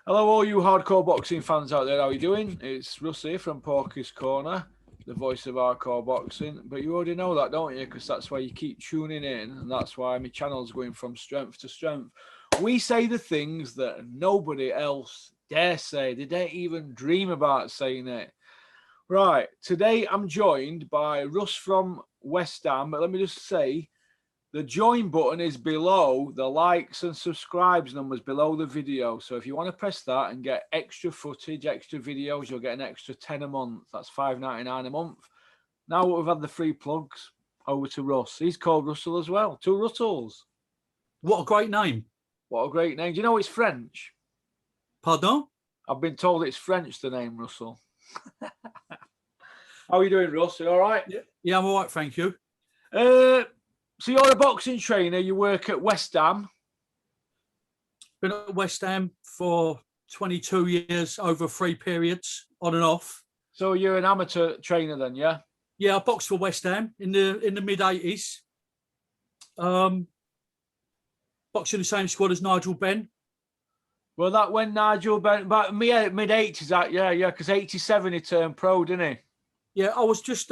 Hello, all you hardcore boxing fans out there. How are you doing? It's Russ here from Porky's Corner, the voice of hardcore boxing. But you already know that, don't you? Because that's why you keep tuning in, and that's why my channel's going from strength to strength. We say the things that nobody else dare say. They don't even dream about saying it. Right, today I'm joined by Russ from West Ham. But let me just say, the join button is below the likes and subscribes numbers below the video. So if you want to press that and get extra footage, extra videos, you'll get an extra 10 a month. That's $5.99 a month. Now we've had the free plugs, over to Russ. He's called Russell as well. Two Russells. What a great name. What a great name. Do you know it's French? Pardon? I've been told it's French, the name Russell. How are you doing, Russ? You all right? Yeah, I'm all right, thank you. So you're a boxing trainer. You work at West Ham. Been at West Ham for 22 years, over 3 periods, on and off. So you're an amateur trainer then, yeah? Yeah, I boxed for West Ham in the mid-80s. Boxed in the same squad as Nigel Benn. Well, that when Nigel Benn, but mid-80s, that, yeah, because 87 he turned pro, didn't he? Yeah, I was just...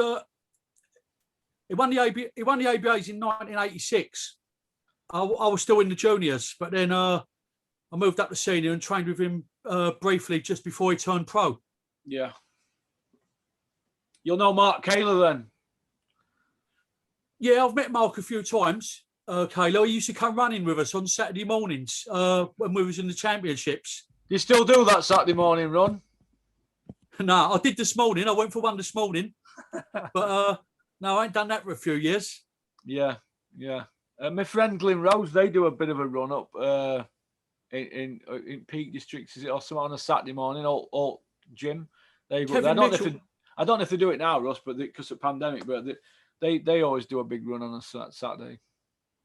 He won the ABAs in 1986. I was still in the juniors, but then I moved up to senior and trained with him briefly just before he turned pro. Yeah. You'll know Mark Kaler then? Yeah, I've met Mark a few times. Kaler, he used to come running with us on Saturday mornings when we was in the championships. You still do that Saturday morning run? No, I did this morning. I went for one this morning, but... No, I ain't done that for a few years. Yeah. My friend Glyn Rose, they do a bit of a run up in Peak Districts, is it, or something on a Saturday morning, all gym. They go. I don't know if they do it now, Russ, but because of pandemic, but they always do a big run on a Saturday.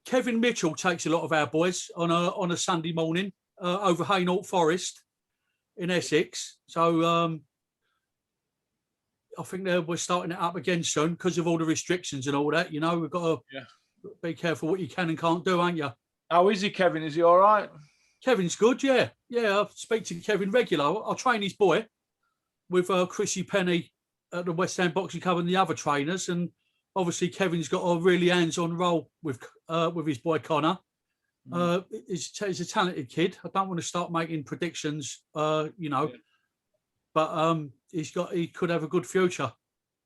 Kevin Mitchell takes a lot of our boys on a Sunday morning over Hainault Forest in Essex. So I think we're starting it up again soon because of all the restrictions and all that. You know, we've got to be careful what you can and can't do, ain't you? How is he, Kevin? Is he all right? Kevin's good, yeah. Yeah, I speak to Kevin regular. I'll train his boy with Chrissy Penny at the West Ham Boxing Club and the other trainers. And obviously Kevin's got a really hands-on role with his boy Connor. He's a talented kid. I don't want to start making predictions, but he could have a good future.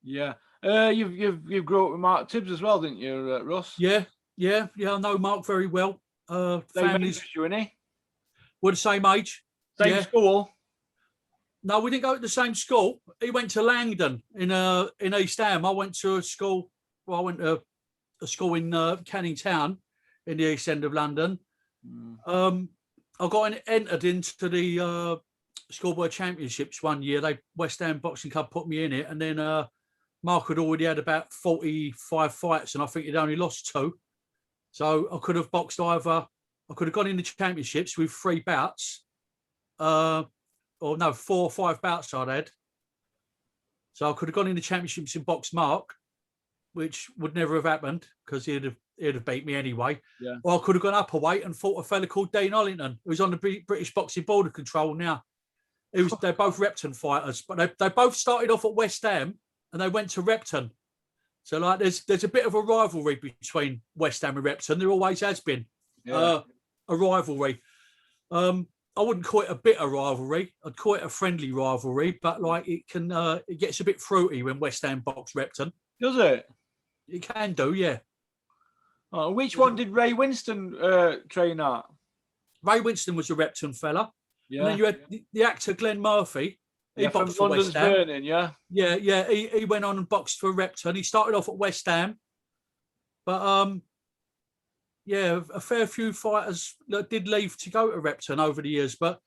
Yeah. You've grew up with Mark Tibbs as well, didn't you, Russ? Yeah. I know Mark very well. Families, you and he? We're the same age. Same school? No, we didn't go to the same school. He went to Langdon in East Ham. I went to a school. Well, I went to a school in Canning Town in the East End of London. I got entered into the schoolboy championships one year. West Ham Boxing Club put me in it, and then Mark had already had about 45 fights, and I think he'd only lost 2. So I could have boxed either. I could have gone in the championships with 3 bouts, 4 or 5 bouts I'd had. So I could have gone in the championships and boxed Mark, which would never have happened because he'd have beat me anyway. Yeah. Or I could have gone up a weight and fought a fella called Dean Ollington, who's on the British Boxing Board of Control now. They're both Repton fighters, but they both started off at West Ham and they went to Repton. So like there's a bit of a rivalry between West Ham and Repton. There always has been a rivalry. I wouldn't call it a bitter rivalry. I'd call it a friendly rivalry, but like it gets a bit fruity when West Ham box Repton. Does it? It can do, yeah. Oh, which one did Ray Winston train at? Ray Winston was a Repton fella. Yeah. And then you had the actor Glenn Murphy. He boxed for West Ham. Burning, yeah. Yeah. He went on and boxed for Repton. He started off at West Ham, but a fair few fighters did leave to go to Repton over the years. But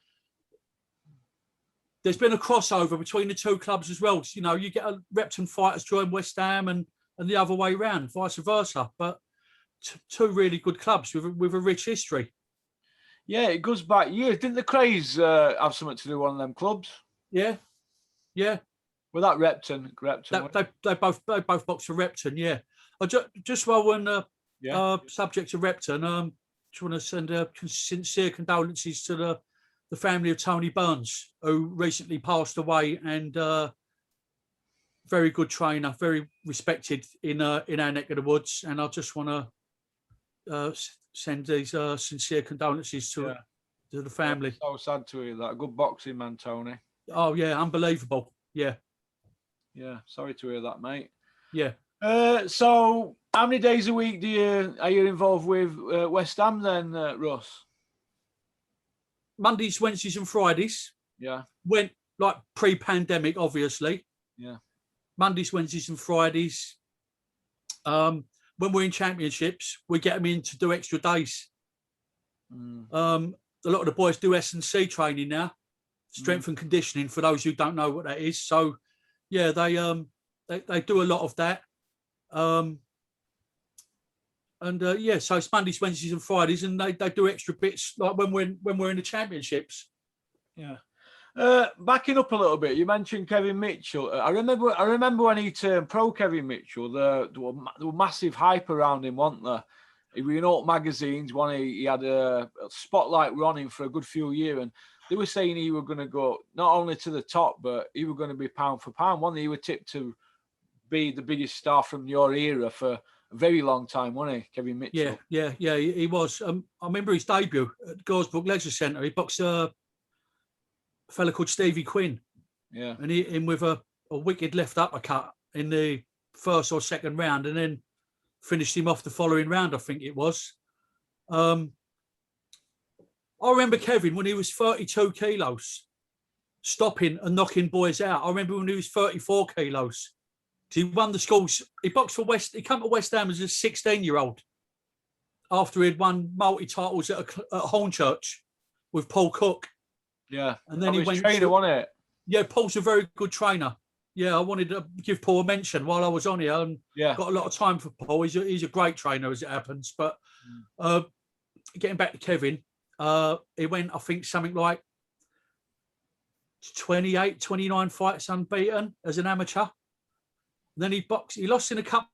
there's been a crossover between the 2 clubs as well. You know, you get Repton fighters join West Ham and the other way round, vice versa. But 2 really good clubs with a rich history. Yeah, it goes back years. Didn't the Crays have something to do with one of them clubs? Yeah. Well, that Repton. They both boxed for Repton. Yeah. Just while we're on subject to Repton, just want to send sincere condolences to the family of Tony Burns, who recently passed away, and very good trainer, very respected in our neck of the woods. And I just want to send these sincere condolences to the family. So sad to hear that. Good boxing man, Tony. Oh yeah, unbelievable. Yeah. Yeah, sorry to hear that, mate. Yeah. So how many days a week are you involved with West Ham then, Russ? Mondays, Wednesdays, and Fridays. Yeah. Went like pre-pandemic, obviously. Yeah. Mondays, Wednesdays, and Fridays. When we're in championships, we get them in to do extra days. A lot of the boys do S&C training now, strength and conditioning, for those who don't know what that is. So, yeah, they do a lot of that. So it's Mondays, Wednesdays, and Fridays, and they do extra bits like when we're in the championships. Yeah. Backing up a little bit, you mentioned Kevin Mitchell. I remember when he turned pro, Kevin Mitchell. There were massive hype around him, wasn't there? He was in all magazines. He had a spotlight running for a good few years, and they were saying he was going to go not only to the top, but he was going to be pound for pound. Wasn't he? He was tipped to be the biggest star from your era for a very long time, wasn't he, Kevin Mitchell? Yeah, he was. I remember his debut at Goresbrook Leisure Centre. He boxed a fella called Stevie Quinn. Yeah. And he in with a wicked left uppercut in the first or second round, and then finished him off the following round, I think it was. I remember Kevin when he was 32 kilos, stopping and knocking boys out. I remember when he was 34 kilos. He won the schools. He boxed for West. He came to West Ham as a 16-year-old after he'd won multi-titles at Hornchurch with Paul Cook. Yeah, and then he went trainer, wasn't it? Yeah, Paul's a very good trainer. Yeah, I wanted to give Paul a mention while I was on here, and got a lot of time for Paul. He's a great trainer, as it happens. But getting back to Kevin, he went, I think, something like 28, 29 fights unbeaten as an amateur. And then he lost in a couple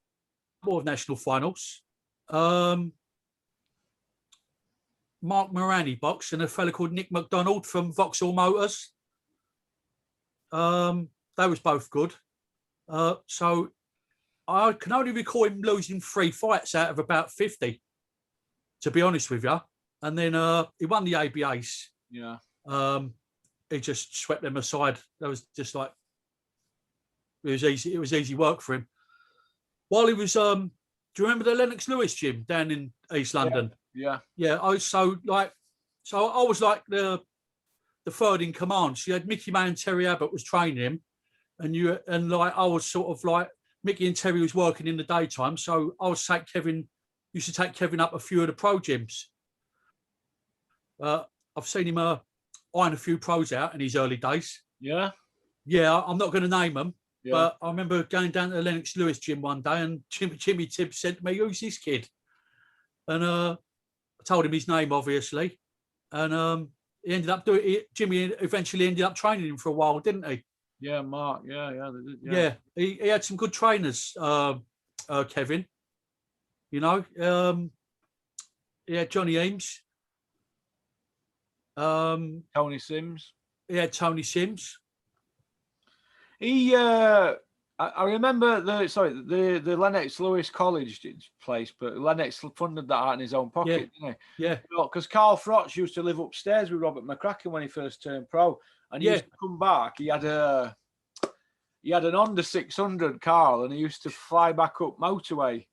of national finals. Mark Morani boxed, and a fella called Nick McDonald from Vauxhall Motors. They was both good. So I can only recall him losing 3 fights out of about 50, to be honest with you. And then he won the ABAs. Yeah. He just swept them aside. That was just like, it was easy. It was easy work for him. While he was, do you remember the Lennox Lewis gym down in East London? Yeah. Yeah. I was I was like the third in command. So you had Mickey May and Terry Abbott was training him, and I was sort of like, Mickey and Terry was working in the daytime, so I used to take Kevin up a few of the pro gyms. I've seen him iron a few pros out in his early days. Yeah. Yeah, I'm not going to name them, but I remember going down to the Lennox Lewis gym one day, and Jimmy Tibbs said to me, "Who's this kid?" And I told him his name, obviously, and he ended up doing it. Jimmy eventually ended up training him for a while, didn't he? Yeah, Mark. Yeah. Yeah, he had some good trainers, Kevin. You know, he had Johnny Eames. Tony Sims. He had Tony Sims. He, I remember the Lennox Lewis College place, but Lennox funded that out in his own pocket, didn't he? Yeah. Because Carl Frotch used to live upstairs with Robert McCracken when he first turned pro, and he used to come back. He had an Honda 600, Carl, and he used to fly back up motorway.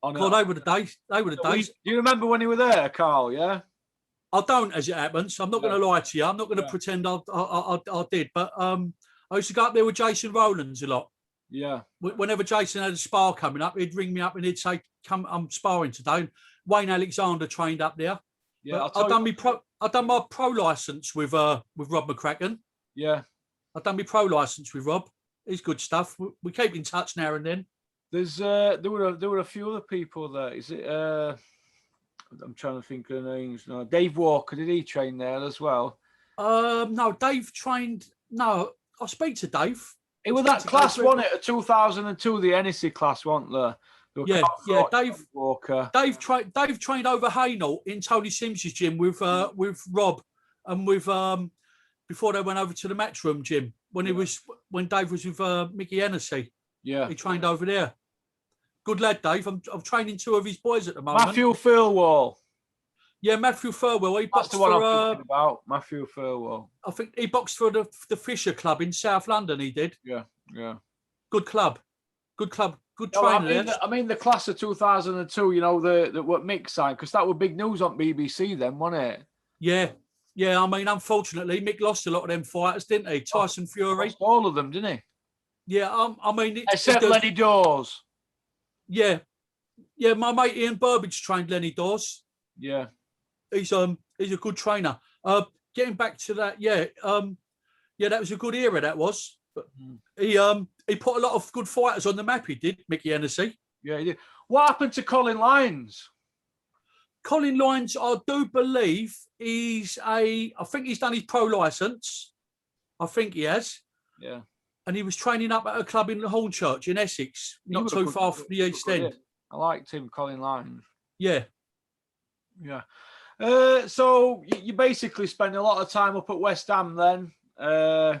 They were the days. They were the days. Do you remember when you were there, Carl? Yeah. I don't, as it happens. I'm not going to lie to you. I'm not going to pretend I did, but I used to go up there with Jason Rowlands a lot. Yeah. Whenever Jason had a spar coming up, he'd ring me up and he'd say, "Come, I'm sparring today." And Wayne Alexander trained up there. Yeah. I've done my pro license with Rob McCracken. Yeah. I've done my pro license with Rob. He's good stuff. We keep in touch now and then. There were a few other people there. Is it? I'm trying to think of the names. No, Dave Walker, did he train there as well? No, Dave trained. No, I'll speak to Dave. It was that class, wasn't it? 2002, the NEC class, wasn't there? Yeah. Dave Walker. Dave trained over Haynell in Tony Sims's gym with Rob and with before they went over to the Matchroom gym when when Dave was with Mickey Hennessy. Yeah, he trained over there. Good lad, Dave. I'm training 2 of his boys at the moment. Matthew Furwell. Yeah, Matthew Furwell. He That's boxed the one for, I'm thinking about. Matthew Furwell. I think he boxed for the Fisher Club in South London. He did. Yeah. Good club. Good No, trainer. I mean the class of 2002. You know the what Mick signed, because that was big news on BBC then, wasn't it? Yeah. I mean, unfortunately, Mick lost a lot of them fighters, didn't he? Tyson Fury. Lost all of them, didn't he? Yeah. I mean, except Lenny Dawes. Yeah. My mate Ian Burbage trained Lenny Dawes. Yeah. He's a good trainer. Getting back to that, that was a good era. That was. But he put a lot of good fighters on the map. He did, Mickey Hennessy. Yeah, he did. What happened to Colin Lyons? Colin Lyons, I do believe I think he's done his pro license. I think he has. Yeah. And he was training up at a club in the Hornchurch in Essex, not too far from the East End. I liked him, Colin Lyons. Yeah. Yeah. So you basically spend a lot of time up at West Ham then, and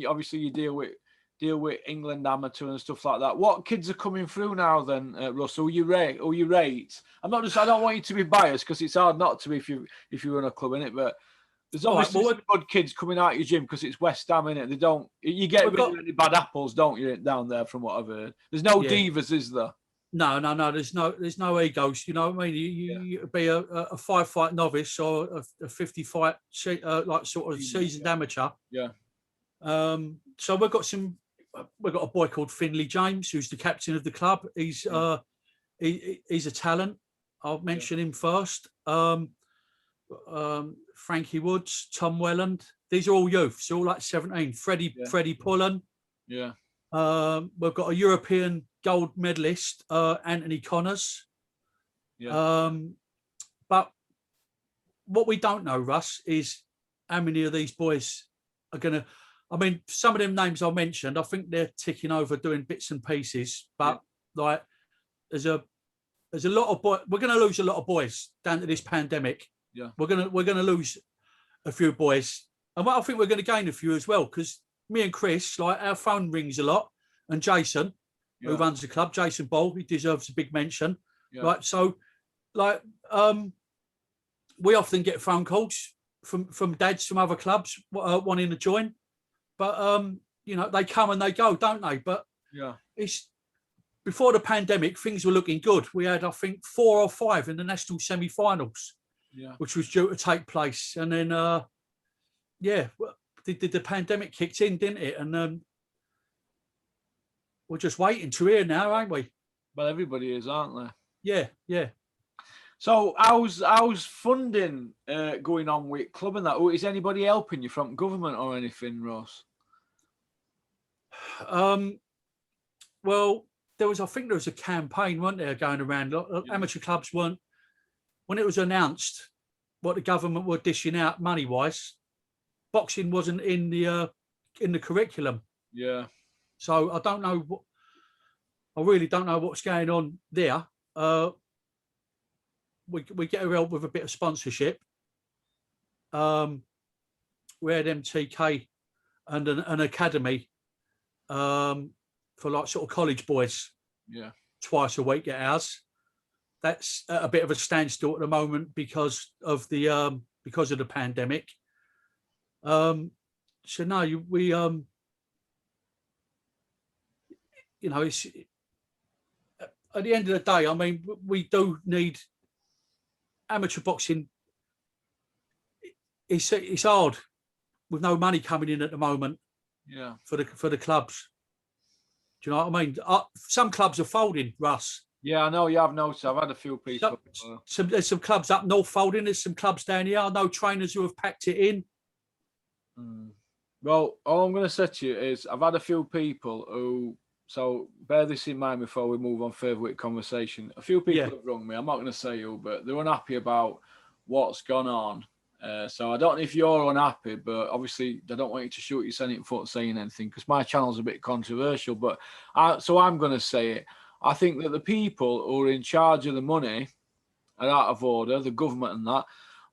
obviously you deal with England amateur and stuff like that. What kids are coming through now then, Russell? You rate? I don't want you to be biased, because it's hard not to be if you run a club, innit? But there's obviously some good kids coming out of your gym because it's West Ham, innit? You get rid of any bad apples, don't you, down there? From what I've heard, there's no divas, is there? No. There's no egos. You know what I mean? You be a 5-fight novice or a 50-fight like sort of seasoned amateur. Yeah. So we've got a boy called Finley James, who's the captain of the club. He's a talent. I'll mention him first. Frankie Woods, Tom Welland. These are all youths. They're all like 17. Freddie Pullen. Yeah. We've got a European gold medalist, Anthony Connors. Yeah. But what we don't know, Russ, is how many of these boys are going to. I mean, some of them names I mentioned, I think they're ticking over, doing bits and pieces. But like, there's a lot of boys. We're going to lose a lot of boys down to this pandemic. Yeah, we're gonna lose a few boys, and I think we're going to gain a few as well, because me and Chris, like, our phone rings a lot, and Jason, who runs the club, Jason Ball, he deserves a big mention. Yeah. Right, so like we often get phone calls from dads from other clubs wanting to join, but they come and they go, don't they? But it's before the pandemic, things were looking good. We had, I think, 4 or 5 in the national semi-finals. Yeah. Which was due to take place, and then the pandemic kicked in, didn't it? And we're just waiting to hear now, aren't we? Well, everybody is, aren't they? Yeah. So how's funding going on with club and that? Is anybody helping you from government or anything, Ross? Well, I think there was a campaign, wasn't there, going around. Amateur clubs weren't. When it was announced what the government were dishing out money-wise, boxing wasn't in the curriculum. Yeah. So I don't know I really don't know what's going on there. We get help with a bit of sponsorship. We had MTK and an academy for like sort of college boys. Yeah. Twice a week at ours. That's a bit of a standstill at the moment because of the pandemic. So no, we it's at the end of the day. I mean, we do need amateur boxing. It's hard with no money coming in at the moment. Yeah, for the clubs. Do you know what I mean? Some clubs are folding, Russ. Yeah, I know. You have noticed. I've had a few people. There's some clubs up north folding. There's some clubs down here. I know trainers who have packed it in. Well, all I'm going to say to you is I've had a few people who. So bear this in mind before we move on further with conversation. A few people have rung me. I'm not going to say who, but they're unhappy about what's gone on. So I don't know if you're unhappy, but obviously they don't want you to shoot your Senate foot saying anything because my channel's a bit controversial. But so I'm going to say it. I think that the people who are in charge of the money are out of order, the government and that.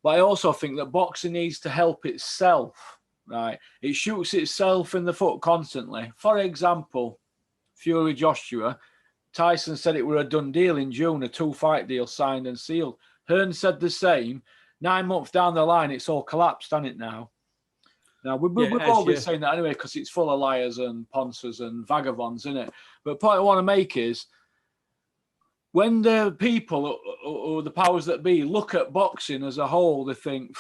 But I also think that boxing needs to help itself, right? It shoots itself in the foot constantly. For example, Fury Joshua, Tyson said it were a done deal in June, a 2-fight deal signed and sealed. Hearn said the same. 9 months down the line, it's all collapsed, hasn't it now? Now, we've all been saying that anyway, because it's full of liars and ponces and vagabonds, isn't it? But the point I want to make is, when the people or the powers that be look at boxing as a whole, they think,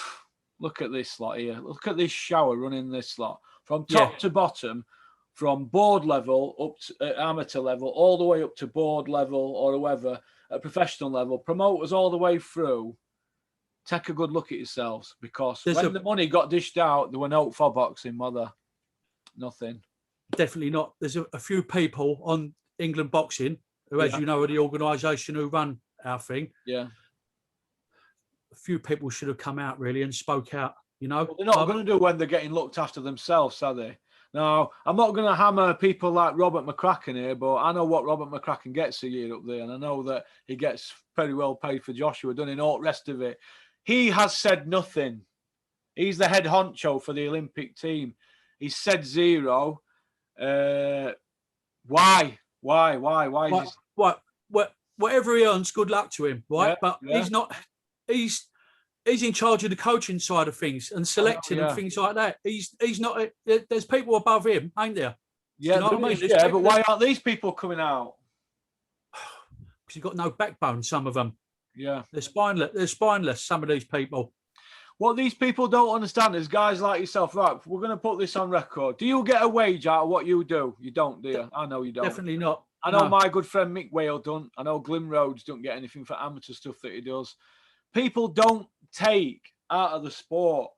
look at this lot here. Look at this shower running this lot. From top to bottom, from board level up to amateur level, all the way up to board level or whoever, at professional level, promoters all the way through. Take a good look at yourselves, because when the money got dished out, there were no for boxing, mother. Nothing. Definitely not. There's a few people on England Boxing who, as you know, are the organisation who run our thing. Yeah. A few people should have come out really and spoke out, you know. Well, they're not going to do when they're getting looked after themselves, are they? Now, I'm not going to hammer people like Robert McCracken here, but I know what Robert McCracken gets a year up there, and I know that he gets very well paid for Joshua, done in all the rest of it. He has said nothing. He's the head honcho for the Olympic team. He said zero. Why? Whatever he earns, good luck to him, right? But he's not. He's in charge of the coaching side of things and selecting and things like that. He's not. There's people above him, ain't there? Yeah, you know what I mean? Yeah, but why aren't these people coming out? Because you've got no backbone. Some of them. Yeah, they're spineless. They're spineless. Some of these people. What these people don't understand is guys like yourself. Right, we're going to put this on record. Do you get a wage out of what you do? You don't, do you? I know you don't. Definitely not. I know my good friend Mick Whale don't. I know Glim Rhodes don't get anything for amateur stuff that he does. People don't take out of the sport.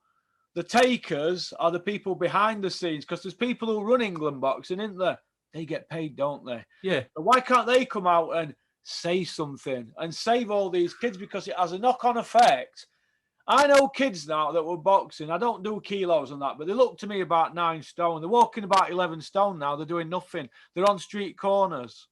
The takers are the people behind the scenes, because there's people who run England Boxing, isn't there? They get paid, don't they? Yeah. But why can't they come out and say something and save all these kids, because it has a knock-on effect. I know kids now that were boxing. I don't do kilos and that, but they look to me about 9 stone. They're walking about 11 stone now. They're doing nothing. They're on street corners.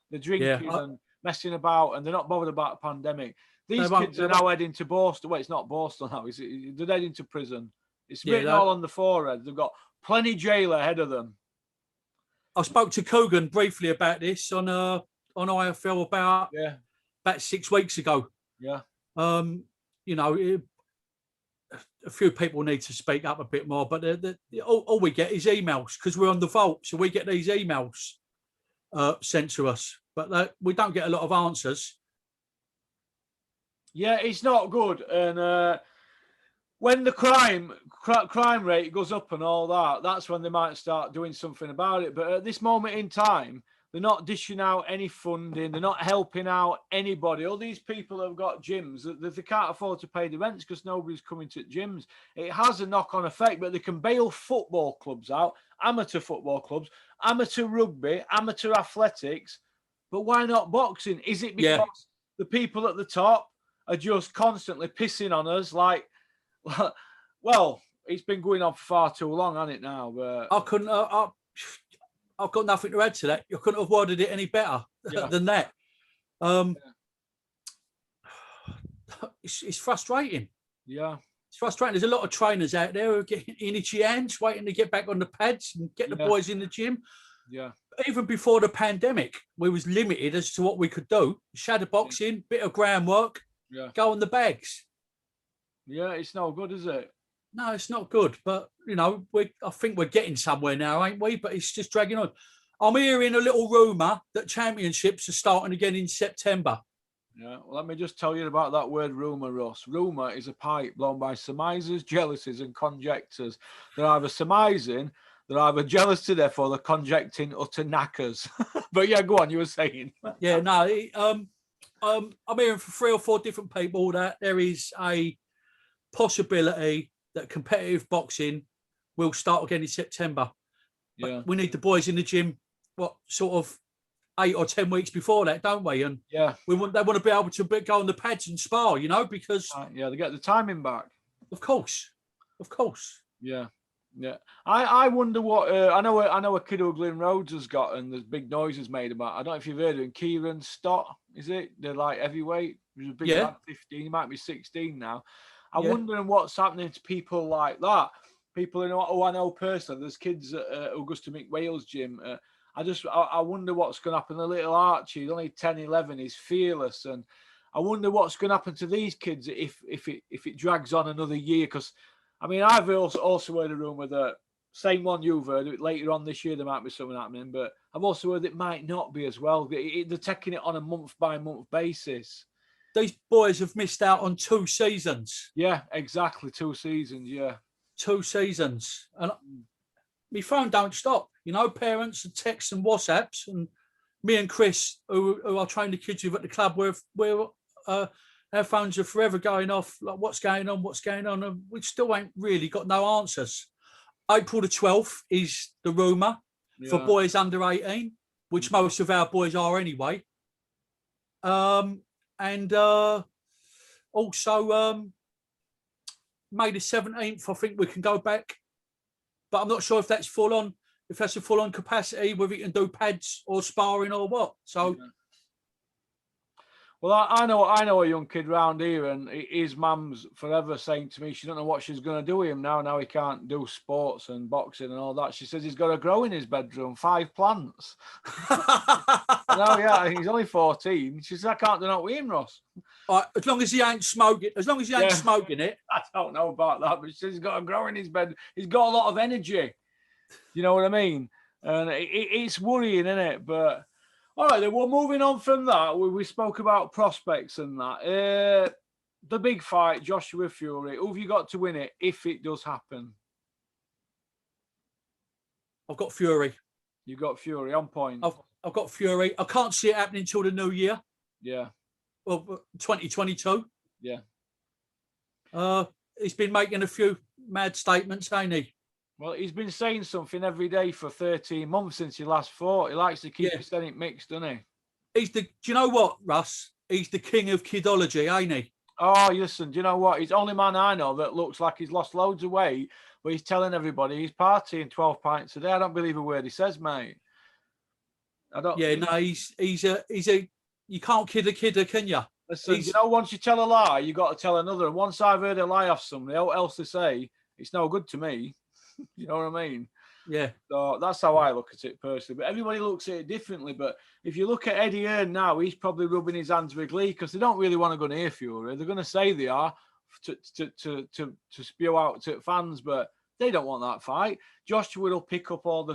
They're drinking and messing about, and they're not bothered about the pandemic. These kids are now heading to Boston. Well, it's not Boston now. They're heading to prison. It's written all on the forehead. They've got plenty jail ahead of them. I spoke to Coogan briefly about this on IFL about 6 weeks ago. Yeah. You know, a few people need to speak up a bit more, but all we get is emails, because we're on the vault, so we get these emails sent to us, but we don't get a lot of answers. Yeah, it's not good, and when the crime rate goes up and all that, that's when they might start doing something about it. But at this moment in time, they're not dishing out any funding. They're not helping out anybody. All these people have got gyms that they can't afford to pay the rents because nobody's coming to gyms. It has a knock-on effect, but they can bail football clubs out, amateur football clubs, amateur rugby, amateur athletics. But why not boxing? Is it because the people at the top are just constantly pissing on us? Like, well, it's been going on for far too long, hasn't it now? But I've got nothing to add to that. You couldn't have worded it any better than that. It's frustrating. Yeah. It's frustrating. There's a lot of trainers out there who are getting itchy hands, waiting to get back on the pads and get the boys in the gym. Yeah. Even before the pandemic, we was limited as to what we could do. Shadow boxing, bit of groundwork, go on the bags. Yeah, it's no good, is it? No, it's not good. But, you know, I think we're getting somewhere now, ain't we? But it's just dragging on. I'm hearing a little rumour that championships are starting again in September. Yeah, well, let me just tell you about that word rumour, Ross. Rumour is a pipe blown by surmisers, jealousies and conjectures. They're either surmising, they're either jealous to death, or they're conjecting utter knackers. But yeah, go on, you were saying. Yeah, no, I'm hearing from 3 or 4 different people that there is a possibility that competitive boxing will start again in September. Yeah, but we need the boys in the gym, sort of 8 or 10 weeks before that, don't we? And they want to be able to go on the pads and spar, you know, because they get the timing back. Of course. Yeah. I wonder what I know a kid who Glen Rhodes has got, and there's big noises made about. I don't know if you've heard of him. Kieran Stott, is it? They're like heavyweight. He was a big Yeah. lad, 15. He might be 16 now. I'm Yeah. wondering what's happening to people like that. People who I know personally. There's kids at Augusta McWales gym. I wonder what's going to happen. The little Archie, he's only 10, 11. He's fearless, and I wonder what's going to happen to these kids if it drags on another year. Because I mean, I've also heard a rumour that same one you've heard. Later on this year there might be something happening, but I've also heard it might not be as well. They're taking it on a month by month basis. These boys have missed out on 2 seasons. Yeah, exactly. 2 seasons. Yeah. 2 seasons, and my phone don't stop. You know, parents and texts and WhatsApps, and me and Chris, who I train the kids with at the club, we're our phones are forever going off. Like, what's going on? And we still ain't really got no answers. April the 12th is the rumour for boys under 18, which most of our boys are anyway. And also May the 17th, I think we can go back, but I'm not sure if that's full on. If that's a full on capacity, whether you can do pads or sparring or what. So. Yeah. Well, I know a young kid round here, and his mum's forever saying to me she don't know what she's going to do with him now. Now he can't do sports and boxing and all that. She says he's got to grow in his bedroom 5 plants. No, yeah, he's only 14. She says I can't do that with him, Ross. As long as he ain't smoking, smoking it. I don't know about that, but she says he's got to grow in his bed. He's got a lot of energy. You know what I mean? And it's worrying, isn't it? But. All right, then. Well, moving on from that, we spoke about prospects and that. The big fight, Joshua Fury. Who have you got to win it if it does happen? I've got Fury. You got Fury on point. I've got Fury. I can't see it happening until the new year. Yeah. Well, 2022. Yeah. He's been making a few mad statements, ain't he? Well, he's been saying something every day for 13 months since he last fought. He likes to keep his it mixed, doesn't he? Do you know what, Russ? He's the king of kidology, ain't he? Oh, listen, do you know what? He's the only man I know that looks like he's lost loads of weight, but he's telling everybody he's partying 12 pints a day. I don't believe a word he says, mate. I don't. Yeah, no, he's a. You can't kid a kidder, can you? Listen, you know, once you tell a lie, you got to tell another. And once I've heard a lie off somebody, what else they say, it's no good to me. You know what I mean? Yeah. So that's how I look at it personally. But everybody looks at it differently. But if you look at Eddie Hearn now, he's probably rubbing his hands with glee because they don't really want to go near Fury. They're going to say they are to spew out to fans, but they don't want that fight. Joshua will pick off all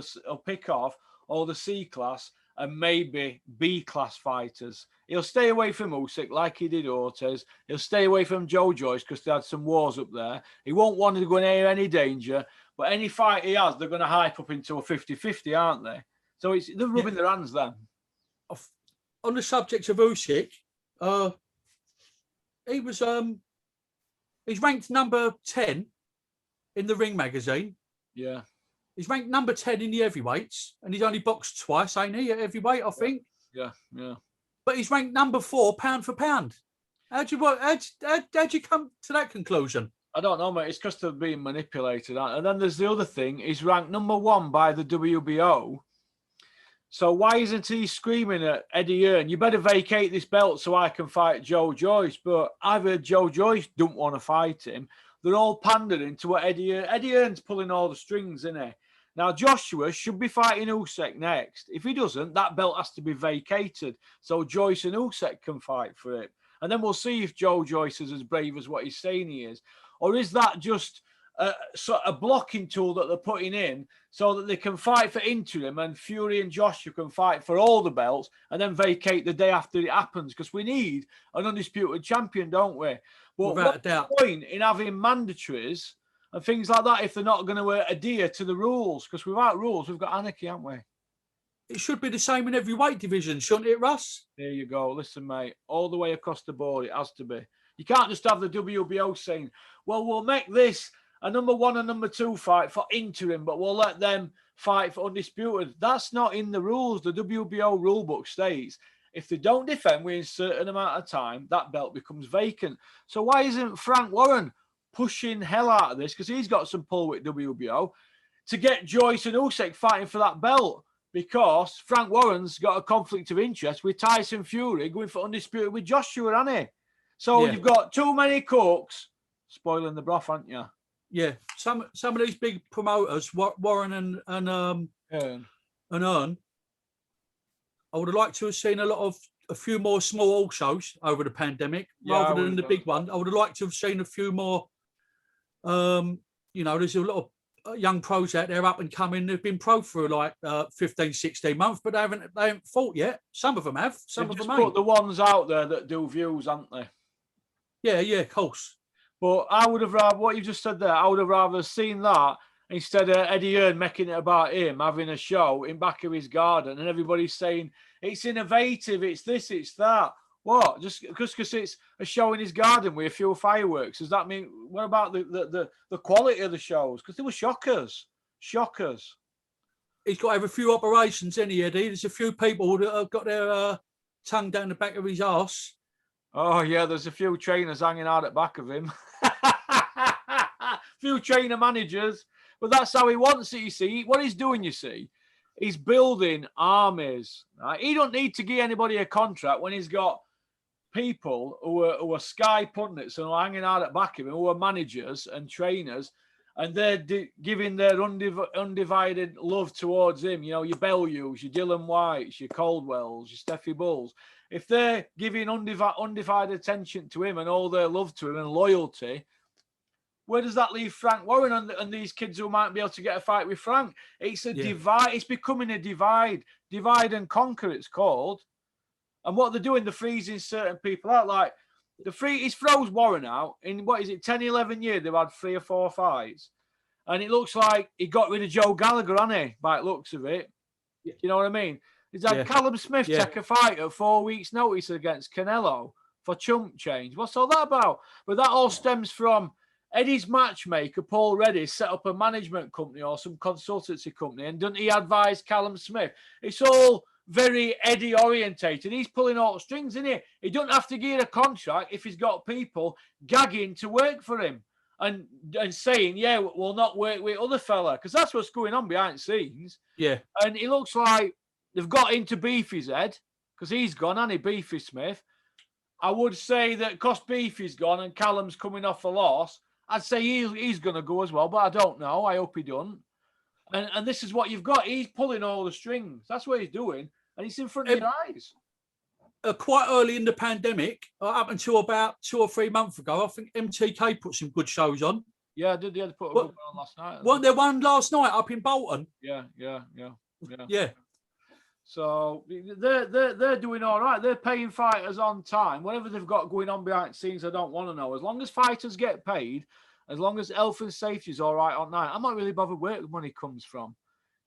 the C class and maybe B class fighters. He'll stay away from Usyk like he did Ortiz. He'll stay away from Joe Joyce because they had some wars up there. He won't want to go near any danger. But any fight he has, they're going to hype up into a 50-50, aren't they? So they're rubbing their hands then. On the subject of Usyk, he's ranked number 10 in the Ring magazine. Yeah. He's ranked number 10 in the heavyweights, and he's only boxed twice, ain't he, at heavyweight, I think? Yeah. But he's ranked number 4 pound for pound. How'd you come to that conclusion? I don't know, mate. It's because they're being manipulated. And then there's the other thing. He's ranked number 1 by the WBO. So why isn't he screaming at Eddie Hearn, you better vacate this belt so I can fight Joe Joyce? But I've heard Joe Joyce don't want to fight him. They're all pandering to what Eddie Hearn's pulling all the strings, isn't he? Now, Joshua should be fighting Usyk next. If he doesn't, that belt has to be vacated so Joyce and Usyk can fight for it. And then we'll see if Joe Joyce is as brave as what he's saying he is. Or is that just a blocking tool that they're putting in so that they can fight for interim and Fury and Joshua can fight for all the belts and then vacate the day after it happens? Because we need an undisputed champion, don't we? But what's the point in having mandatories and things like that if they're not going to adhere to the rules? Because without rules, we've got anarchy, haven't we? It should be the same in every weight division, shouldn't it, Russ? There you go. Listen, mate, all the way across the board, it has to be. You can't just have the WBO saying, well, we'll make this a number 1 and number 2 fight for interim, but we'll let them fight for undisputed. That's not in the rules. The WBO rulebook states if they don't defend within a certain amount of time, that belt becomes vacant. So why isn't Frank Warren pushing hell out of this? Because he's got some pull with WBO to get Joyce and Usyk fighting for that belt. Because Frank Warren's got a conflict of interest with Tyson Fury going for undisputed with Joshua, hasn't he? So you've got too many cooks spoiling the broth, haven't you? Yeah. Some of these big promoters, Warren and Earn, I would have liked to have seen a few more small shows over the pandemic rather than the big one. I would have liked to have seen a few more. There's a lot of young pros out there up and coming. They've been pro for like 15, 16 months, but they haven't fought yet. Some of them have. Some of them ain't. Put the ones out there that do views, haven't they? Yeah, of course. But I would have rather what you just said there. I would have rather seen that instead of Eddie Hearn making it about him having a show in back of his garden and everybody's saying it's innovative, it's this, it's that. What? Just because it's a show in his garden with a few fireworks, does that mean? What about the quality of the shows? Because they were shockers. He's got to have a few operations, isn't he, Eddie? There's a few people that have got their tongue down the back of his arse. Oh yeah, there's a few trainers hanging out at back of him. Few trainer managers, but that's how he wants it. You see, what he's doing, he's building armies. Right? He don't need to give anybody a contract when he's got people who are Sky pundits and are hanging out at back of him, who are managers and trainers, and they're giving their undivided love towards him. You know, your Bellews, your Dylan Whites, your Caldwells, your Steffi Bulls. If they're giving undivided attention to him and all their love to him and loyalty, where does that leave Frank Warren and these kids who might be able to get a fight with Frank? It's a divide. It's becoming a divide and conquer. It's called. And what they're doing, they're freezing certain people out. Like he throws Warren out in 10, 11 years. They've had 3 or 4 fights, and it looks like he got rid of Joe Gallagher, hasn't he? By the looks of it, you know what I mean? He's had Callum Smith take a fight at 4 weeks' notice against Canelo for chump change. What's all that about? But that all stems from Eddie's matchmaker, Paul Reddy, set up a management company or some consultancy company, and doesn't he advise Callum Smith? It's all very Eddie orientated. He's pulling all strings, isn't he? He doesn't have to get a contract if he's got people gagging to work for him and saying, yeah, we'll not work with other fella, because that's what's going on behind the scenes. Yeah. And it looks like they've got into Beefy's head, because he's gone, hasn't he, Beefy Smith? I would say that because Beefy's gone and Callum's coming off a loss, I'd say he's going to go as well, but I don't know. I hope he don't. And this is what you've got. He's pulling all the strings. That's what he's doing. And it's in front of your eyes. Quite early in the pandemic, up until about 2 or 3 months ago, I think MTK put some good shows on. Yeah, I did. They had to put a good one on last night. Weren't there one last night up in Bolton? Yeah. Yeah. So they're doing all right. They're paying fighters on time. Whatever they've got going on behind the scenes, I don't want to know. As long as fighters get paid, as long as health and safety is all right on night, I'm not really bothered where the money comes from.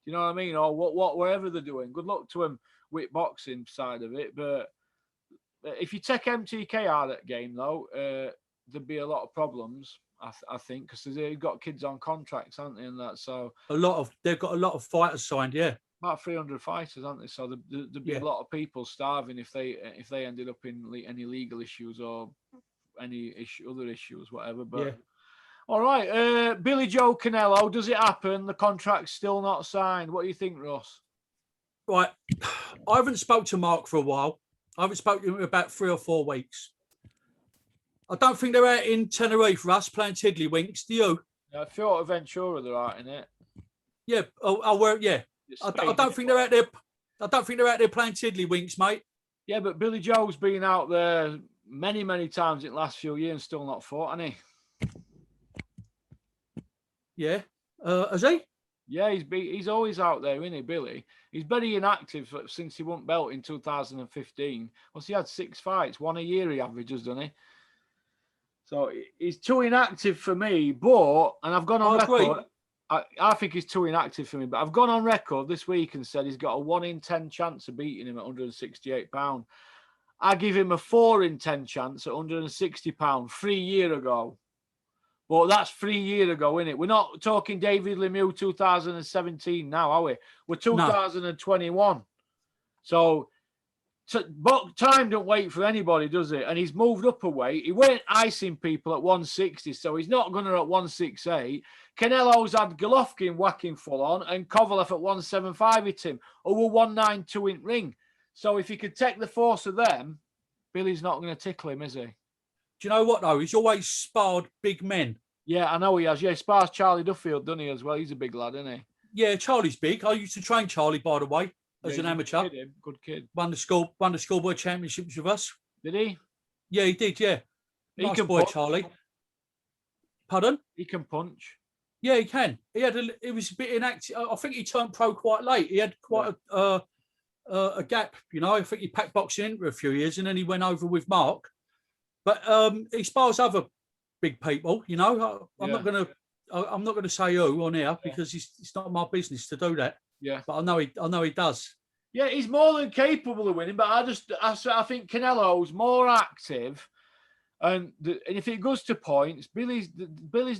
Do you know what I mean? Or whatever they're doing. Good luck to them with boxing side of it. But if you take MTK out of that game, though, there'd be a lot of problems, I think, because they've got kids on contracts, haven't they? And that, so they've got a lot of fighters signed, yeah. About 300 fighters, aren't they? So there'd be a lot of people starving if they ended up in any legal issues or any other issues, whatever. But all right, Billy Joe Canelo, does it happen? The contract's still not signed. What do you think, Ross? Right, I haven't spoke to Mark for a while. I haven't spoken to him in about 3 or 4 weeks. I don't think they're out in Tenerife, Russ, playing tiddlywinks. Do you? Yeah, Fuerteventura Ventura, they're out in it. Yeah. Yeah. I don't think they're out there. I don't think they're out there playing tiddlywinks, mate. Yeah, but Billy Joe's been out there many, many times in the last few years and still not fought, hasn't he? Yeah. Has he? Yeah, he's always out there, isn't he, Billy? He's very inactive since he won belt in 2015. Well, he had 6 fights, 1 a year he averages, doesn't he? So he's too inactive for me, and I've gone on record. I think he's too inactive for me, but I've gone on record this week and said he's got a 1 in 10 chance of beating him at 168 pounds. I give him a 4 in 10 chance at 160 pounds 3 years ago. But that's 3 years ago, isn't it? We're not talking David Lemieux 2017 now, are we? We're 2021. No. So but time don't wait for anybody, does it? And he's moved up a weight. He weren't icing people at 160, so he's not going to at 168. Canelo's had Golovkin whacking full on and Kovalev at 175 hit him, or 192 in ring. So if he could take the force of them, Billy's not going to tickle him, is he? you know what though? He's always sparred big men. Yeah, I know he has. Yeah, he spars Charlie Duffield, doesn't he, as well? He's a big lad, isn't he? Yeah, Charlie's big. I used to train Charlie, by the way, as Yeah, an amateur. Good kid. Won the schoolboy championships with us. Did he? Yeah, he did. Yeah, He nice can boy, punch. Charlie. Pardon? He can punch. Yeah, he can. He was a bit inactive. I think he turned pro quite late. He had quite a gap, you know. I think he packed boxing in for a few years, and then he went over with Mark. But he spars other big people, you know. I'm not gonna say who on here because it's not my business to do that. Yeah, but I know he does. Yeah, he's more than capable of winning, but I think Canelo's more active, and if it goes to points, Billy's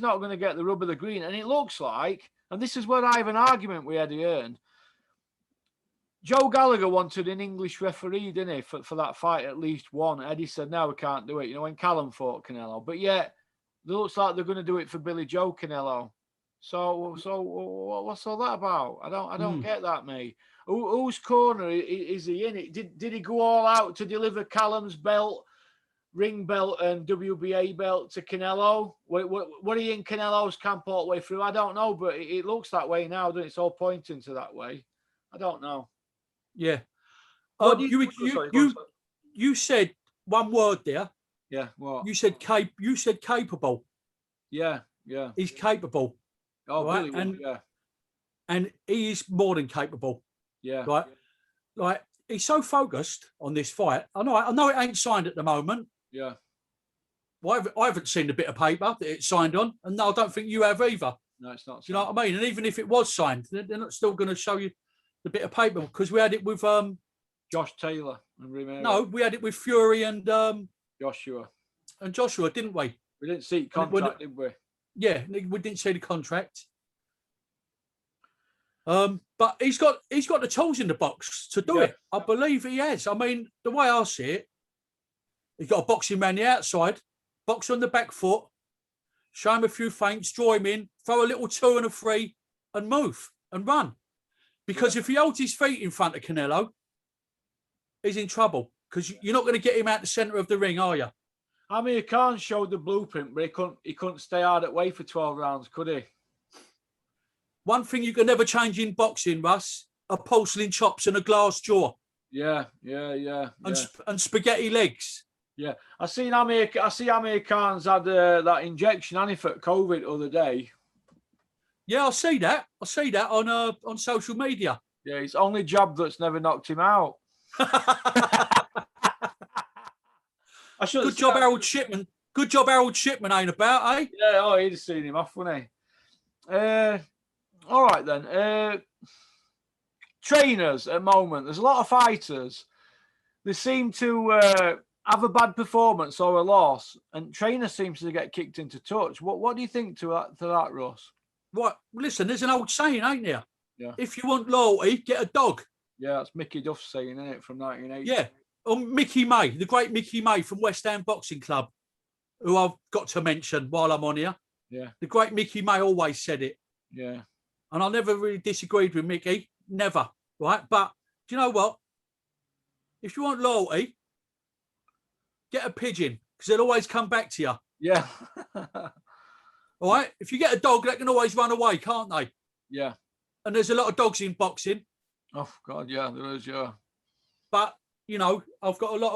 not going to get the rub of the green, and it looks like, and this is where I have an argument with Eddie Hearn. Joe Gallagher wanted an English referee, didn't he, for that fight, at least one. Eddie said, no, we can't do it, you know, when Callum fought Canelo. But yet, it looks like they're going to do it for Billy Joe Canelo. So what's all that about? I don't get that, mate. Whose corner is he in? It did he go all out to deliver Callum's belt, ring belt, and WBA belt to Canelo? Were he in Canelo's camp all the way through? I don't know, but it looks that way now. Doesn't it? It's all pointing to that way. I don't know. Yeah. You said one word there. Yeah. What? You said capable. Yeah. Yeah. He's capable. Oh, right? Really? Yeah. And he is more than capable. Yeah. Right. Like he's so focused on this fight. I know it ain't signed at the moment. Yeah. Well, I haven't seen the bit of paper that it's signed on, and no, I don't think you have either. No, it's not. Do you know what I mean? And even if it was signed, they're not still going to show you the bit of paper because we had it with Josh Taylor and Romero. No, we had it with Fury and Joshua, didn't we? We didn't see contract, did we? Yeah, we didn't see the contract. But he's got the tools in the box to do it. I believe he has. I mean, the way I see it, he's got a boxing man the outside, box on the back foot, show him a few feints, draw him in, throw a little 2 and a 3, and move and run. Because if he holds his feet in front of Canelo, he's in trouble. Because you're not going to get him out the centre of the ring, are you? Amir Khan showed the blueprint, but he couldn't stay hard at way for 12 rounds, could he? One thing you can never change in boxing, Russ, are porcelain chops and a glass jaw. Yeah. And spaghetti legs. Yeah, I see Amir Khan's had that injection, hasn't he, for COVID the other day. Yeah, I see that on social media. Yeah, it's only jab that's never knocked him out. Good job, Harold Shipman. Good job, Harold Shipman ain't about, eh? Yeah, he'd have seen him off, wouldn't he? All right then. Trainers at the moment, there's a lot of fighters. They seem to have a bad performance or a loss, and trainer seems to get kicked into touch. What do you think to that, Russ? Right, listen, there's an old saying, ain't there? Yeah. If you want loyalty, get a dog. Yeah, that's Mickey Duff's saying, isn't it, from 1980? Yeah. Mickey May, the great Mickey May from West Ham Boxing Club, who I've got to mention while I'm on here. Yeah. The great Mickey May always said it. Yeah. And I never really disagreed with Mickey. Never. Right? But do you know what? If you want loyalty, get a pigeon, because they'll always come back to you. Yeah. All right? If you get a dog, they can always run away, can't they? Yeah. And there's a lot of dogs in boxing. Oh, God, yeah, there is, yeah. But, you know, I've got a lot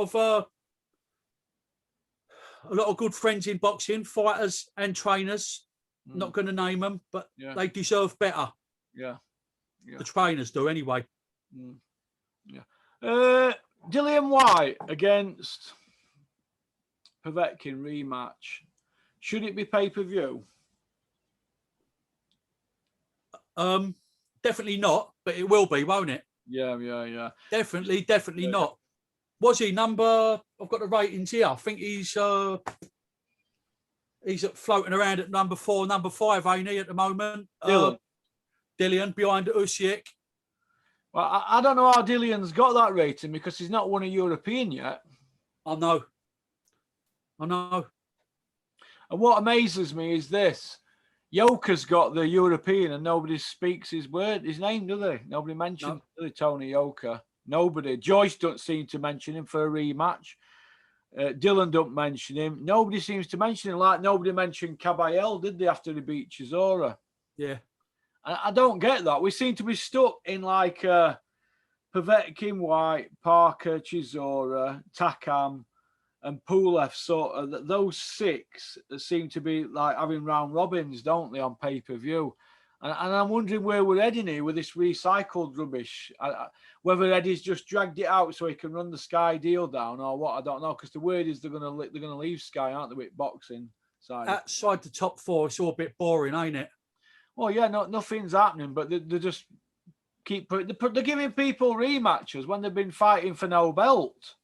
of good friends in boxing, fighters and trainers. Not going to name them, but they deserve better. Yeah. The trainers do anyway. Yeah. Dillian White against Povetkin rematch. Should it be pay-per-view? Definitely not, but it will be, won't it? Yeah. Definitely not. Was he number? I've got the ratings here. I think he's floating around at number 4, number 5, ain't he, at the moment? Dillian behind Usyk. Well, I don't know how Dillian's got that rating because he's not won a European yet. I know. And what amazes me is this. Yoka's got the European and nobody speaks his name, do they? Nobody mentions Tony Yoka. Nobody. Joyce don't seem to mention him for a rematch. Dylan don't mention him. Nobody seems to mention him. Like nobody mentioned Caballel, did they, after he beat Chisora? Yeah. I don't get that. We seem to be stuck in like Povetkin, White, Parker, Chisora, Takam, and Pulev. Sort of those 6 seem to be like having round robins, don't they, on pay-per-view? And I'm wondering where we're heading here with this recycled rubbish. Whether Eddie's just dragged it out so he can run the Sky deal down or what, I don't know. Because the word is they're going to leave Sky, aren't they, with boxing side? Outside the top 4, it's all a bit boring, ain't it? Well, yeah, nothing's happening, but they just keep they're giving people rematches when they've been fighting for no belt.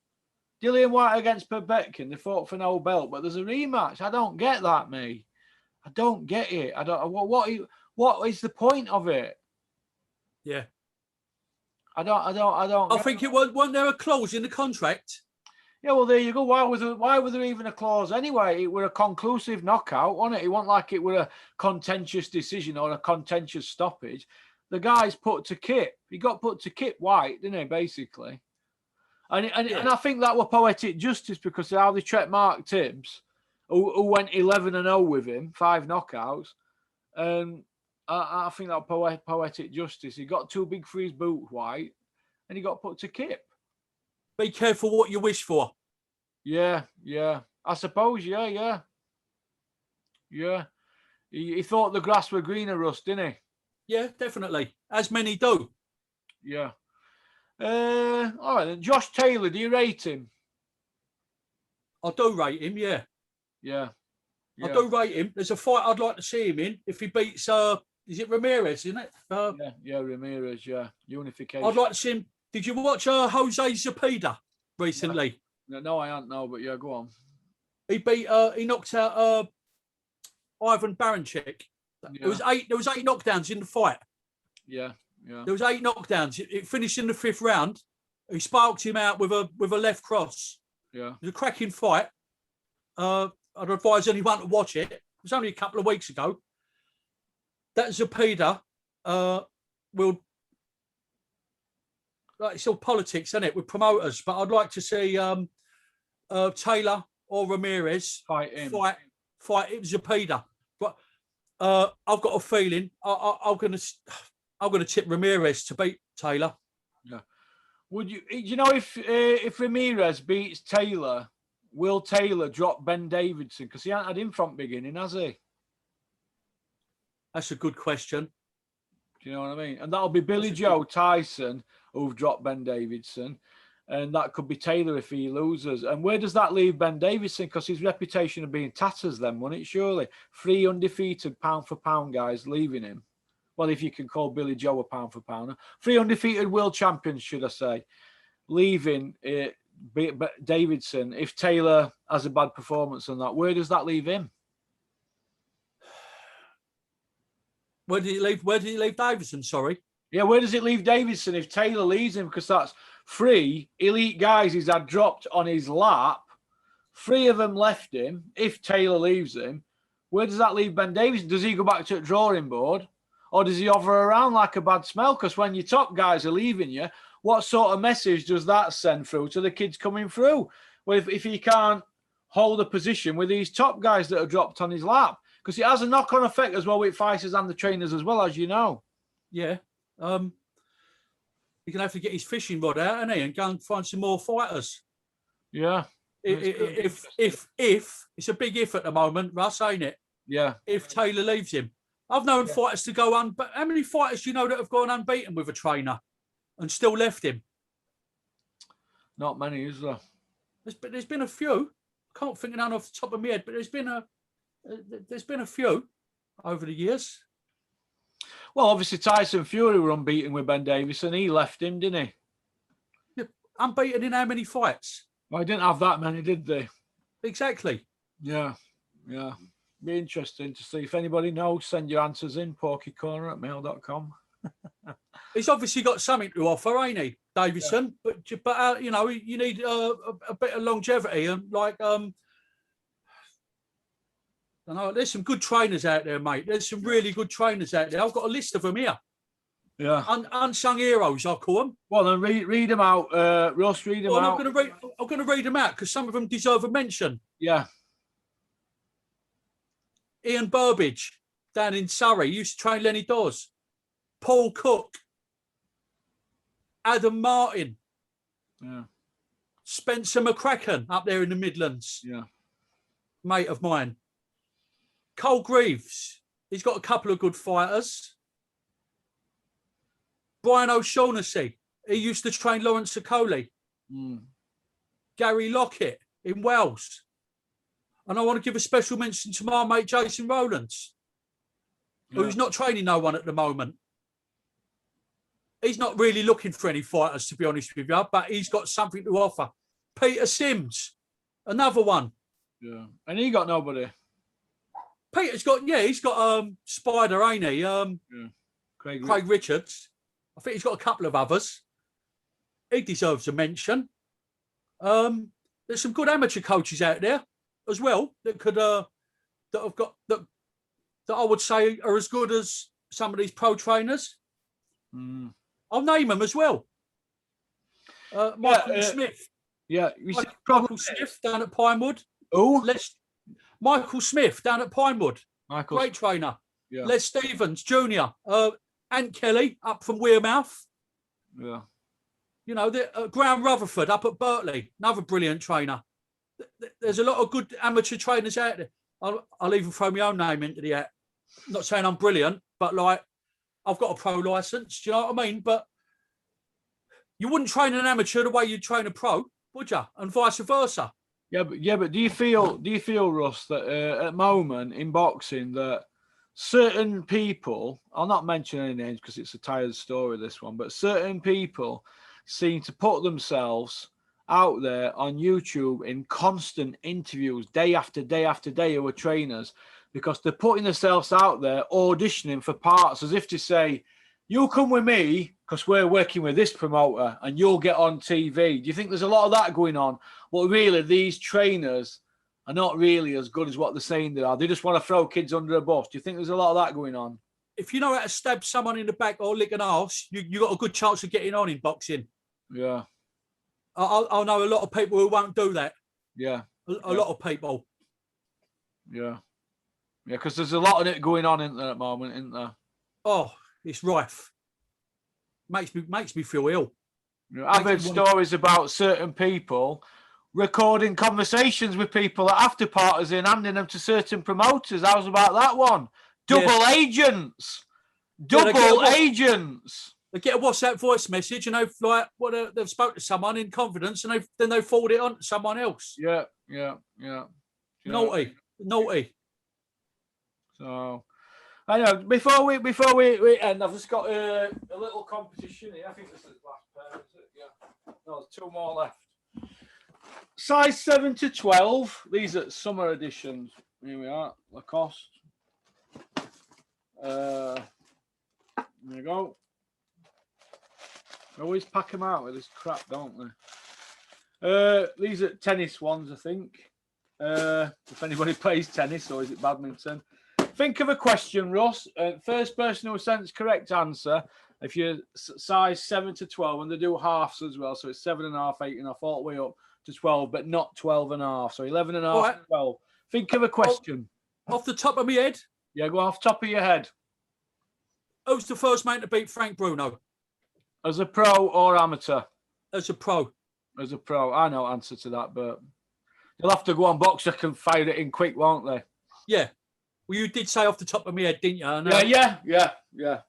Dillian White against Povetkin, they fought for no belt, but there's a rematch. I don't get that, me. I don't get it. I don't. What is the point of it? Yeah. I don't. I think it wasn't there a clause in the contract? Yeah, well, there you go. Why was there even a clause anyway? It were a conclusive knockout, wasn't it? It wasn't like it were a contentious decision or a contentious stoppage. The guy's put to Kip. He got put to Kip White, didn't he, basically? And I think that were poetic justice because of how they treat Mark Tibbs, who went 11-0 with him, 5 knockouts. I think that poetic justice. He got too big for his boot, White, and he got put to Kip. Be careful what you wish for. Yeah. I suppose, yeah. He thought the grass were greener, Russ, didn't he? Yeah, definitely. As many do. Yeah. All right, then. Josh Taylor, do you rate him? I do rate him, yeah. Yeah. I do rate him. There's a fight I'd like to see him in if he beats, is it Ramirez, isn't it? Ramirez, yeah. Unification. I'd like to see him. Did you watch Jose Zepeda recently? No, I haven't, no, but yeah, go on. He knocked out Ivan Baranchyk. Yeah. There was 8 knockdowns in the fight. Yeah. There was 8 knockdowns. It finished in the 5th round. He sparked him out with a left cross. Yeah. It was a cracking fight. I'd advise anyone to watch it. It was only a couple of weeks ago. That Zepeda will. Like, it's all politics, isn't it, with promoters? But I'd like to see Taylor or Ramirez fight Zepeda. But I've got a feeling I'm going to tip Ramirez to beat Taylor. Yeah. Would you? You know, if Ramirez beats Taylor, will Taylor drop Ben Davidson? Because he hasn't had him from the beginning, has he? That's a good question. Do you know what I mean? And that'll be Billy Joe, Tyson, who've dropped Ben Davidson. And that could be Taylor if he loses. And where does that leave Ben Davidson? Because his reputation of being tatters then, wouldn't it? Surely. 3 undefeated pound-for-pound guys leaving him. Well, if you can call Billy Joe a pound-for-pounder. 3 undefeated world champions, should I say. Leaving Davidson. If Taylor has a bad performance on that, where does that leave him? Where did he leave Davidson? Sorry. Yeah, where does it leave Davidson if Taylor leaves him? Because that's 3 elite guys he's had dropped on his lap. 3 of them left him. If Taylor leaves him, where does that leave Ben Davidson? Does he go back to the drawing board? Or does he hover around like a bad smell? Because when your top guys are leaving you, what sort of message does that send through to the kids coming through? Well, if he can't hold a position with these top guys that are dropped on his lap. Because it has a knock-on effect as well with fighters and the trainers as well, as you know. Yeah. He's going to have to get his fishing rod out, isn't he, and go and find some more fighters. Yeah. If it's a big if at the moment, Russ, ain't it? Yeah. If Taylor leaves him. I've known fighters to go on, but how many fighters do you know that have gone unbeaten with a trainer and still left him? Not many, is there? There's been a few. I can't think of none off the top of my head, but there's been a few over the years. Well, obviously Tyson Fury were unbeaten with Ben Davison. He left him, didn't he? Yeah, unbeaten in how many fights? Well, he didn't have that many, did they? Exactly. Yeah. Be interesting to see if anybody knows. Send your answers in, porkycorner@mail.com. He's obviously got something to offer, ain't he, Davison? Yeah. But you know, you need a bit of longevity and like I know there's some good trainers out there, mate. There's some really good trainers out there. I've got a list of them here. Yeah. Unsung heroes, I call them. Well, then read them out. Ross, read them out. I'm going to read them out because some of them deserve a mention. Yeah. Ian Burbage, down in Surrey, used to train Lenny Dawes. Paul Cook. Adam Martin. Yeah. Spencer McCracken up there in the Midlands. Yeah. Mate of mine. Cole Greaves. He's got a couple of good fighters. Brian O'Shaughnessy. He used to train Lawrence Okoli. Gary Lockett in Wales. And I want to give a special mention to my mate Jason Rowlands, who's not training no one at the moment. He's not really looking for any fighters, to be honest with you, but he's got something to offer. Peter Sims, another one. Yeah. And he got nobody. Peter's got, he's got Spider, ain't he? Craig Richards. I think he's got a couple of others. He deserves a mention. There's some good amateur coaches out there as well that could that have got that I would say are as good as some of these pro trainers. I'll name them as well. Michael Smith. Yeah, Michael Smith down at Pinewood. Oh, Michael Smith down at Pinewood. Michael, great trainer. Yeah. Les Stevens Jr. Ant Kelly up from Wearmouth. Yeah. You know, Graham Rutherford up at Berkeley, another brilliant trainer. There's a lot of good amateur trainers out there. I'll even throw my own name into the hat. Not saying I'm brilliant, but like I've got a pro license. Do you know what I mean? But you wouldn't train an amateur the way you'd train a pro, would you? And vice versa. Yeah, but do you feel, Russ, that at the moment in boxing that certain people, I'll not mention any names because it's a tired story, this one, but certain people seem to put themselves out there on YouTube in constant interviews day after day after day who are trainers because they're putting themselves out there auditioning for parts as if to say, you come with me because we're working with this promoter and you'll get on TV. Do you think there's a lot of that going on? Well, really, these trainers are not really as good as what they're saying they are. They just want to throw kids under a bus. Do you think there's a lot of that going on? If you know how to stab someone in the back or lick an arse, you got a good chance of getting on in boxing. Yeah. I know a lot of people who won't do that. Yeah. A lot of people. Yeah. Yeah, because there's a lot of it going on at the moment, isn't there? Oh, it's rife. Makes me feel ill. You know, I've heard stories about certain people recording conversations with people at after parties and handing them to certain promoters. How's about that one? Double agents. Double agents. They get a WhatsApp voice message and they've spoken to someone in confidence and then they forward it on to someone else. Yeah. Naughty. So, I know. Before we end, I've just got a little competition here. I think this is the last pair. Is it? Yeah. No, there's two more left. Size 7 to 12. These are summer editions. Here we are. Lacoste. There you go. They always pack them out with this crap, don't they? These are tennis ones, I think. If anybody plays tennis, or is it badminton? Think of a question, Russ. First person who sends correct answer, if you're size 7 to 12, and they do halves as well, so it's 7.5, 8.5, all the way up to 12, but not 12.5. So 11.5 right. to 12. Think of a question. Off the top of my head? Yeah, go off top of your head. Who's the first man to beat Frank Bruno? As a pro or amateur? As a pro. As a pro. I know the answer to that, but they'll have to go on Boxer and fire it in quick, won't they? Yeah. Well, you did say off the top of my head, didn't you? Yeah.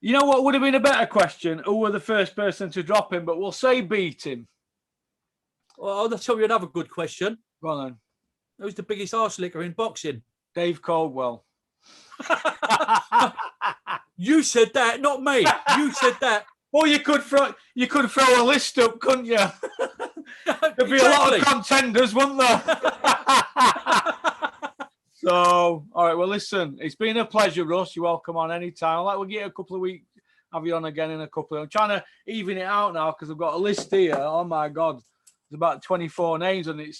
You know what would have been a better question? Who were the first person to drop him? But we'll say beat him. Well, I'll tell you another good question. Go on then. Who's the biggest arse licker in boxing? Dave Caldwell. You said that, not me. You said that. Well, you could throw a list up, couldn't you? There'd be a lot of contenders, wouldn't there? So, all right. Well, listen, it's been a pleasure, Russ. You're welcome on any time. We'll get you a couple of weeks. Have you on again in a couple of. I'm trying to even it out now because I've got a list here. Oh my God, there's about 24 names, and it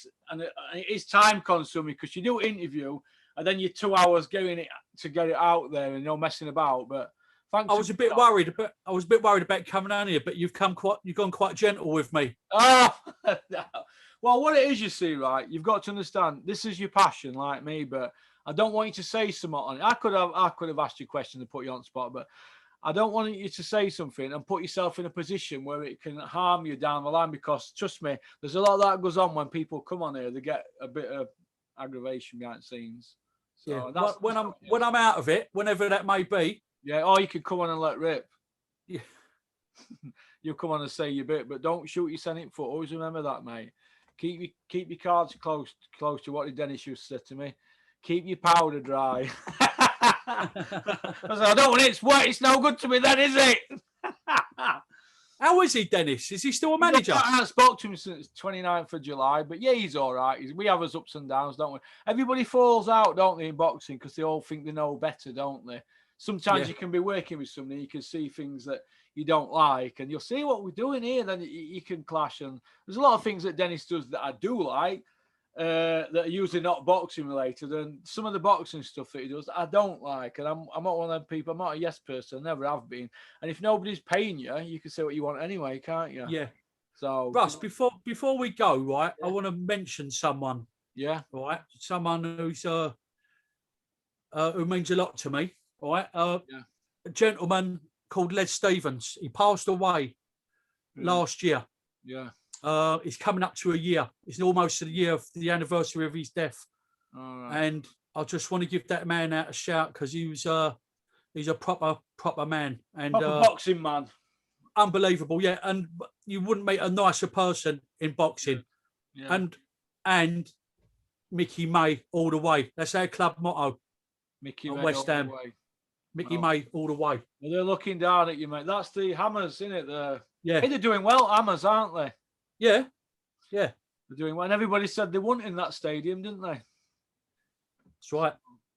is time consuming because you do an interview and then you're 2 hours getting it to get it out there and no messing about. But Thanks. I was a bit worried about coming down here, but you've gone quite gentle with me. Oh, well, what it is, you see, right? You've got to understand. This is your passion, like me, but I don't want you to say something on it. I could have asked you a question to put you on the spot, but I don't want you to say something and put yourself in a position where it can harm you down the line. Because trust me, there's a lot that goes on when people come on here. They get a bit of aggravation behind the scenes. So Yeah. that's When I'm out of it, whenever that may be. Yeah. Or you could come on and let rip. Yeah. You'll come on and say your bit, but don't shoot your Senate foot. Always remember that, mate. Keep your cards close to what Dennis used to say to me. Keep your powder dry. I don't want it. It's wet. It's no good to me then, is it? How is he, Dennis? Is he still a manager? I haven't spoke to him since 29th of July, but yeah, he's all right. We have his ups and downs, don't we? Everybody falls out, don't they, in boxing, because they all think they know better, don't they? Sometimes you can be working with somebody, you can see things that you don't like, and you'll see what we're doing here, then you can clash. And there's a lot of things that Dennis does that I do like, that are usually not boxing related, and some of the boxing stuff that he does I don't like. And I'm not one of them people. I'm not a yes person, never have been. And if nobody's paying you, you can say what you want anyway, can't you? Yeah. So Russ, before we go, right, I want to mention someone. Yeah. Right. Someone who's who means a lot to me. Right. A gentleman called Les Stevens. He passed away last year. Yeah. It's coming up to a year. It's almost a year of the anniversary of his death. All right. And I just want to give that man out a shout, because he's a proper man, and proper boxing man. Unbelievable, yeah. And you wouldn't meet a nicer person in boxing. Yeah. And Mickey May all the way. That's our club motto. Mickey May West Ham. all the way. Mickey May all the way. Well, they're looking down at you, mate. That's the Hammers, isn't it? Yeah. Hey, they're doing well, Hammers, aren't they? Yeah. Yeah. They're doing well. And everybody said they won in that stadium, didn't they? That's right.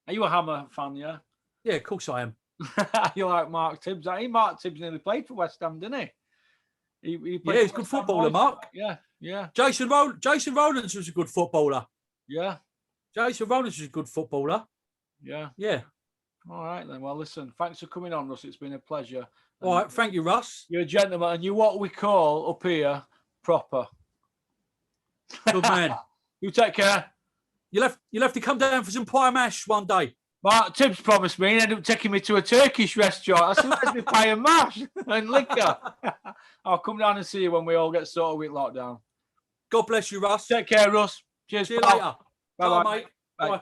Are you a Hammer fan, yeah? Yeah, of course I am. You like Mark Tibbs? Mark Tibbs nearly played for West Ham, didn't he? He played he's a good footballer, Mark. Yeah. Jason Rowlands was a good footballer. Yeah. Jason Rowlands was a good footballer. Yeah. Yeah. All right, then. Well, listen, thanks for coming on, Russ. It's been a pleasure. All right. Thank you, Russ. You're a gentleman, and you're what we call up here proper. Good man. You take care. You'll have to come down for some pie mash one day. Mark Tibbs promised me and ended up taking me to a Turkish restaurant. I said, where's me pie and mash and liquor? I'll come down and see you when we all get sorted with lockdown. God bless you, Russ. Take care, Russ. Cheers. See you later. Bye, mate. Bye. Bye.